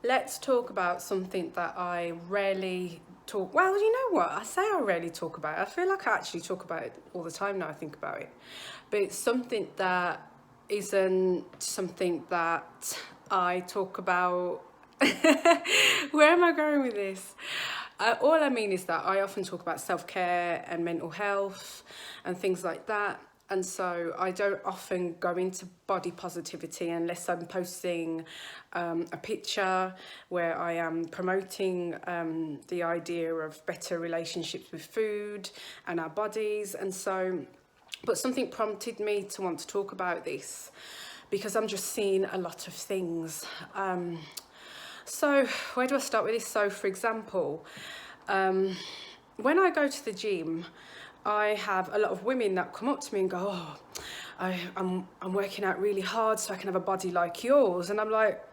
Let's talk about something that I rarely talk. Well, you know what? I say I rarely talk about it. I feel like I actually talk about it all the time now I think about it. But it's something that isn't something that I talk about. Where am I going with this? All I mean is that I often talk about self-care and mental health and things like that. And so I don't often go into body positivity unless I'm posting a picture where I am promoting the idea of better relationships with food and our bodies. And so, but something prompted me to want to talk about this because I'm just seeing a lot of things. So where do I start with this? So for example, when I go to the gym, I have a lot of women that come up to me and go, oh, I'm working out really hard so I can have a body like yours. And I'm like,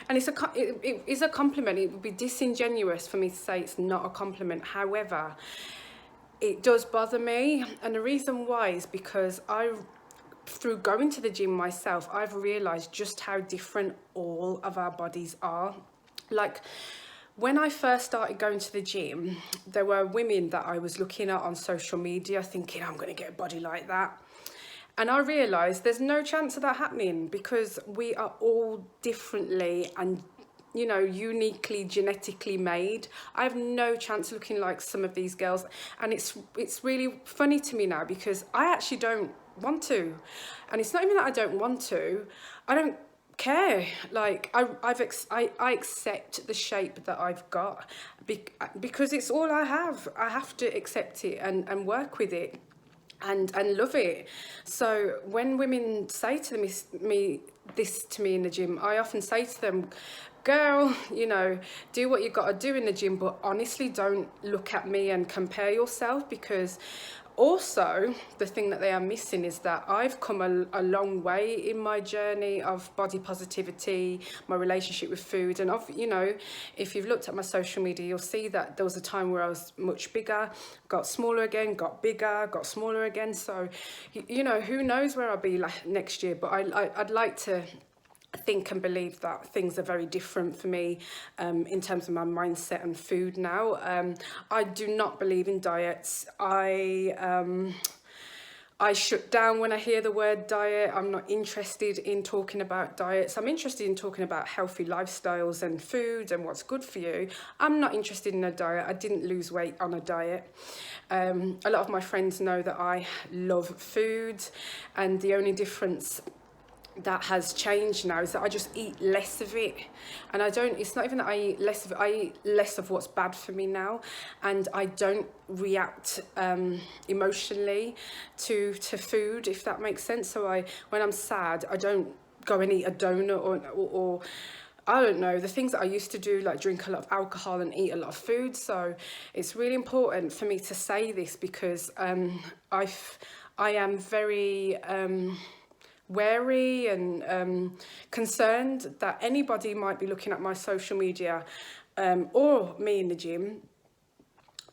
and it is a compliment. It would be disingenuous for me to say it's not a compliment. However, it does bother me. And the reason why is because through going to the gym myself, I've realized just how different all of our bodies are. Like, when I first started going to the gym, there were women that I was looking at on social media thinking, I'm going to get a body like that. And I realised there's no chance of that happening because we are all differently and, you know, uniquely genetically made. I have no chance looking like some of these girls. And it's really funny to me now because I actually don't want to. And it's not even that I don't want to. I don't care. Like I accept the shape that I've got because it's all I have. I have to accept it and work with it and love it. So when women say to me this to me in the gym, I often say to them, girl, you know, do what you got to do in the gym, but honestly don't look at me and compare yourself, because also the thing that they are missing is that I've come a long way in my journey of body positivity, my relationship with food. And you know, if you've looked at my social media, you'll see that there was a time where I was much bigger, got smaller again, got bigger, got smaller again. So you know, who knows where I'll be like next year, but I'd like to think and believe that things are very different for me in terms of my mindset and food now. I do not believe in diets. I shut down when I hear the word diet. I'm not interested in talking about diets. I'm interested in talking about healthy lifestyles and food and what's good for you. I'm not interested in a diet. I didn't lose weight on a diet. A lot of my friends know that I love food, and the only difference that has changed now is that I just eat less of it. And it's not even that I eat less of it, I eat less of what's bad for me now. And I don't react emotionally to food, if that makes sense. So when I'm sad, I don't go and eat a donut or I don't know, the things that I used to do, like drink a lot of alcohol and eat a lot of food. So it's really important for me to say this because I am very wary and concerned that anybody might be looking at my social media or me in the gym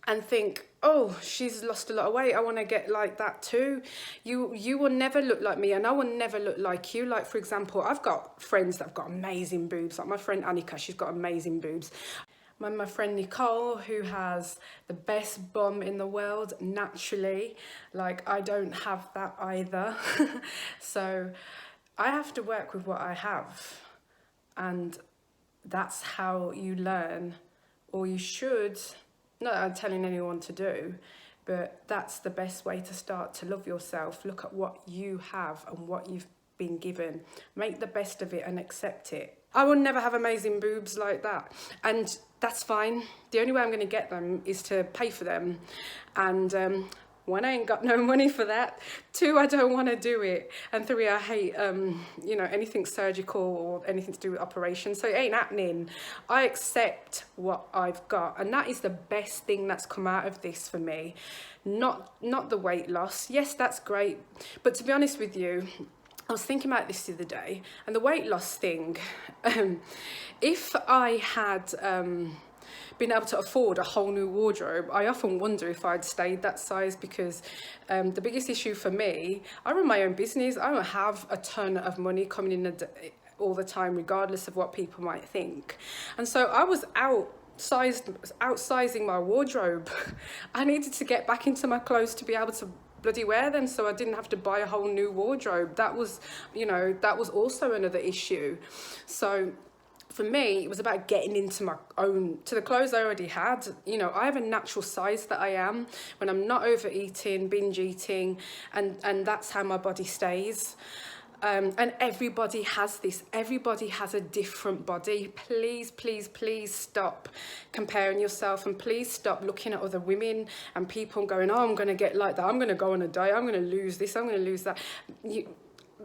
and think, oh, she's lost a lot of weight, I want to get like that too. You will never look like me, and I will never look like you. Like, for example, I've got friends that have got amazing boobs, like my friend Annika, she's got amazing boobs. My friend Nicole, who has the best bum in the world naturally, like I don't have that either. So I have to work with what I have, and that's how you learn, or you should. Not that I'm telling anyone to do, but that's the best way to start to love yourself. Look at what you have and what you've been given. Make the best of it and accept it. I will never have amazing boobs like that, and that's fine. The only way I'm going to get them is to pay for them, and one, I ain't got no money for that. Two, I don't want to do it. And three, I hate, you know, anything surgical or anything to do with operations. So it ain't happening. I accept what I've got. And that is the best thing that's come out of this for me. Not the weight loss. Yes, that's great. But to be honest with you, I was thinking about this the other day, and the weight loss thing, if I had been able to afford a whole new wardrobe, I often wonder if I'd stayed that size, because the biggest issue for me, I run my own business. I don't have a ton of money coming in all the time, regardless of what people might think. And so I was outsizing my wardrobe. I needed to get back into my clothes to be able to bloody wear them, so I didn't have to buy a whole new wardrobe. That was, that was also another issue. So for me, it was about getting into to the clothes I already had. I have a natural size that I am when I'm not overeating, binge eating, and that's how my body stays. And everybody has this. Everybody has a different body. Please, please, please stop comparing yourself, and please stop looking at other women and people and going, oh, I'm going to get like that. I'm going to go on a diet. I'm going to lose this. I'm going to lose that.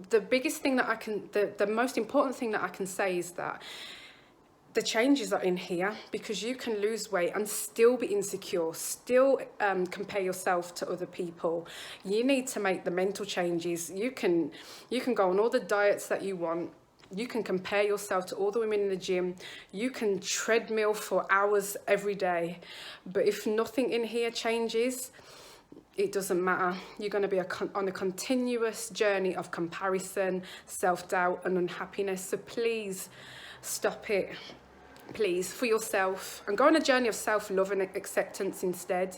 The biggest thing that the most important thing that I can say is that the changes are in here, because you can lose weight and still be insecure, still compare yourself to other people. You need to make the mental changes. You can go on all the diets that you want. You can compare yourself to all the women in the gym. You can treadmill for hours every day. But if nothing in here changes, it doesn't matter. You're going to be on a continuous journey of comparison, self-doubt and unhappiness. So please stop it, please, for yourself, and go on a journey of self-love and acceptance instead.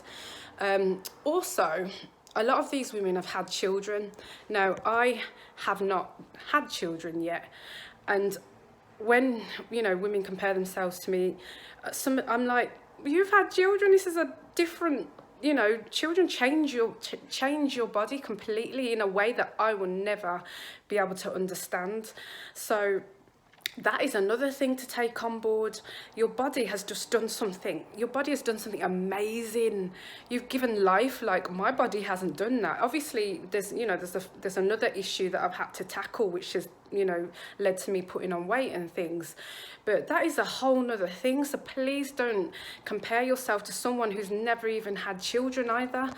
Also, a lot of these women have had children. Now, I have not had children yet, and when women compare themselves to me, I'm like, you've had children. This is a different, children change your body completely in a way that I will never be able to understand. So that is another thing to take on board. Your body has just done something. Your body has done something amazing. You've given life. Like, my body hasn't done that. Obviously, there's another issue that I've had to tackle, which has led to me putting on weight and things. But that is a whole nother thing. So please don't compare yourself to someone who's never even had children either.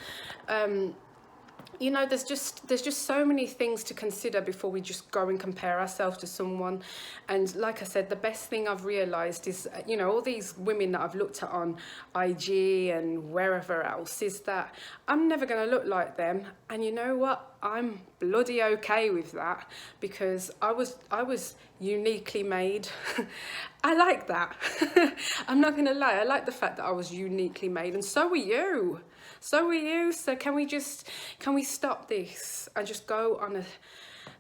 There's just so many things to consider before we just go and compare ourselves to someone. And like I said, the best thing I've realised is, all these women that I've looked at on IG and wherever else, is that I'm never going to look like them. And you know what? I'm bloody okay with that, because I was uniquely made. I like that. I'm not going to lie. I like the fact that I was uniquely made, and so were you. So can we stop this and just go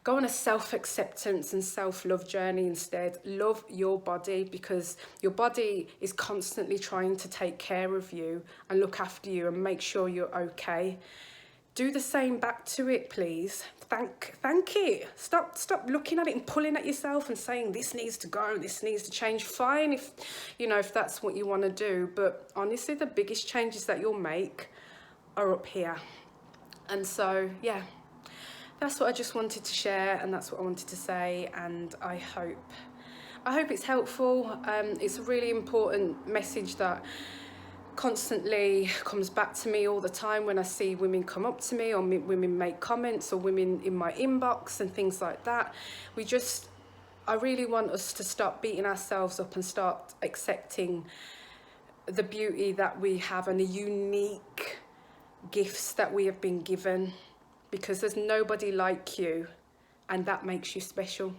on a self-acceptance and self-love journey instead? Love your body, because your body is constantly trying to take care of you and look after you and make sure you're okay. Do the same back to it, please. Thank it. Stop looking at it and pulling at yourself and saying this needs to go, this needs to change. Fine, if that's what you want to do, but honestly, the biggest changes that you'll make are up here. And so, yeah, that's what I just wanted to share, and that's what I wanted to say, and I hope it's helpful. It's a really important message that constantly comes back to me all the time when I see women come up to me, or women make comments, or women in my inbox and things like that. I really want us to stop beating ourselves up and start accepting the beauty that we have and the unique gifts that we have been given, because there's nobody like you, and that makes you special.